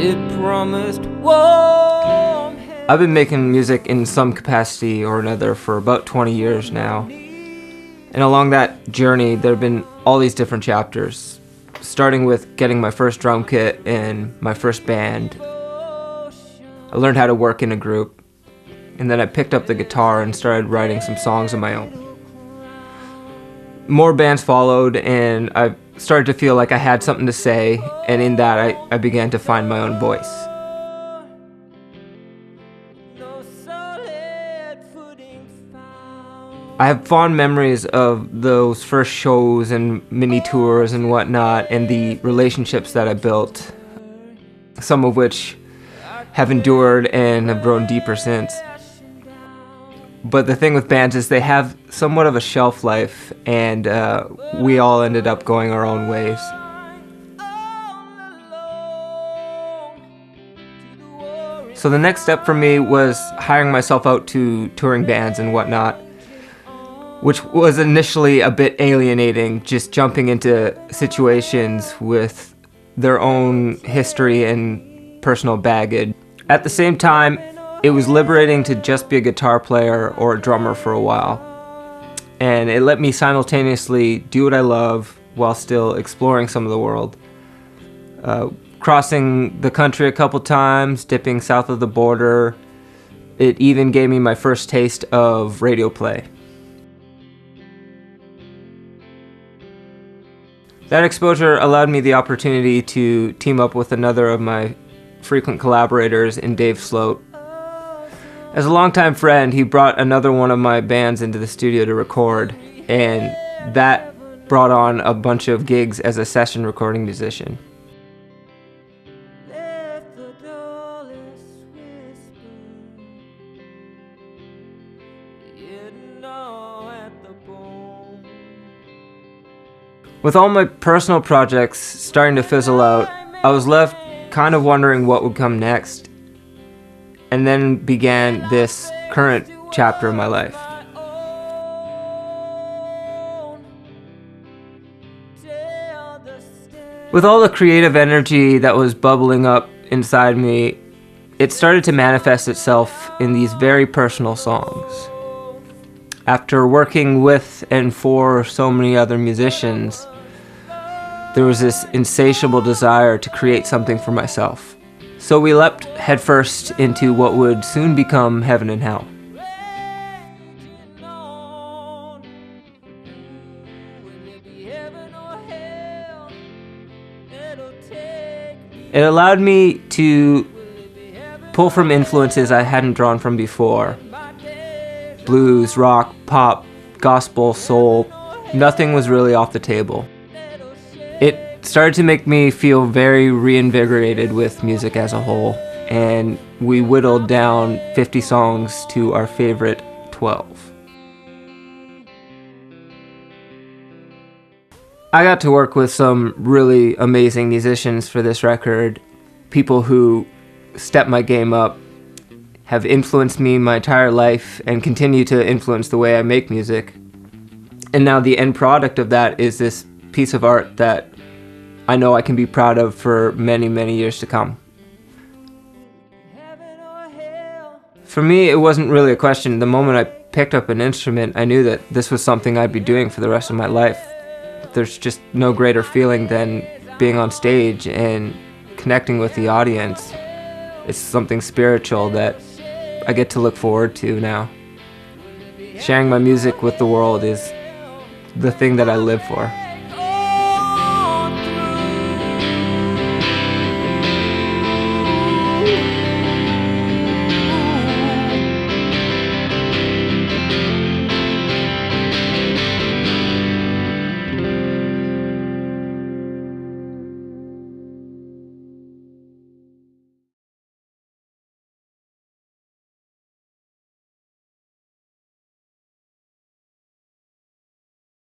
It promised warm. I've been making music in some capacity or another for about 20 years now. And along that journey, there have been all these different chapters, starting with getting my first drum kit and my first band. I learned how to work in a group, and then I picked up the guitar and started writing some songs of my own. More bands followed, and I started to feel like I had something to say, and in that I began to find my own voice. I have fond memories of those first shows and mini tours and whatnot, and the relationships that I built, some of which have endured and have grown deeper since. But the thing with bands is they have somewhat of a shelf life, and we all ended up going our own ways. So the next step for me was hiring myself out to touring bands and whatnot, which was initially a bit alienating, just jumping into situations with their own history and personal baggage. At the same time, it was liberating to just be a guitar player or a drummer for a while. And it let me simultaneously do what I love while still exploring some of the world. Crossing the country a couple times, dipping south of the border. It even gave me my first taste of radio play. That exposure allowed me the opportunity to team up with another of my frequent collaborators in Dave Sloat. As a longtime friend, he brought another one of my bands into the studio to record, and that brought on a bunch of gigs as a session recording musician. With all my personal projects starting to fizzle out, I was left kind of wondering what would come next. And then began this current chapter of my life. With all the creative energy that was bubbling up inside me, it started to manifest itself in these very personal songs. After working with and for so many other musicians, there was this insatiable desire to create something for myself. So we leapt headfirst into what would soon become Heaven and Hell. It allowed me to pull from influences I hadn't drawn from before. Blues, rock, pop, gospel, soul, nothing was really off the table. It started to make me feel very reinvigorated with music as a whole, and we whittled down 50 songs to our favorite 12. I got to work with some really amazing musicians for this record, people who stepped my game up, have influenced me my entire life, and continue to influence the way I make music. And now the end product of that is this piece of art that I know I can be proud of for many, many years to come. For me, it wasn't really a question. The moment I picked up an instrument, I knew that this was something I'd be doing for the rest of my life. There's just no greater feeling than being on stage and connecting with the audience. It's something spiritual that I get to look forward to now. Sharing my music with the world is the thing that I live for.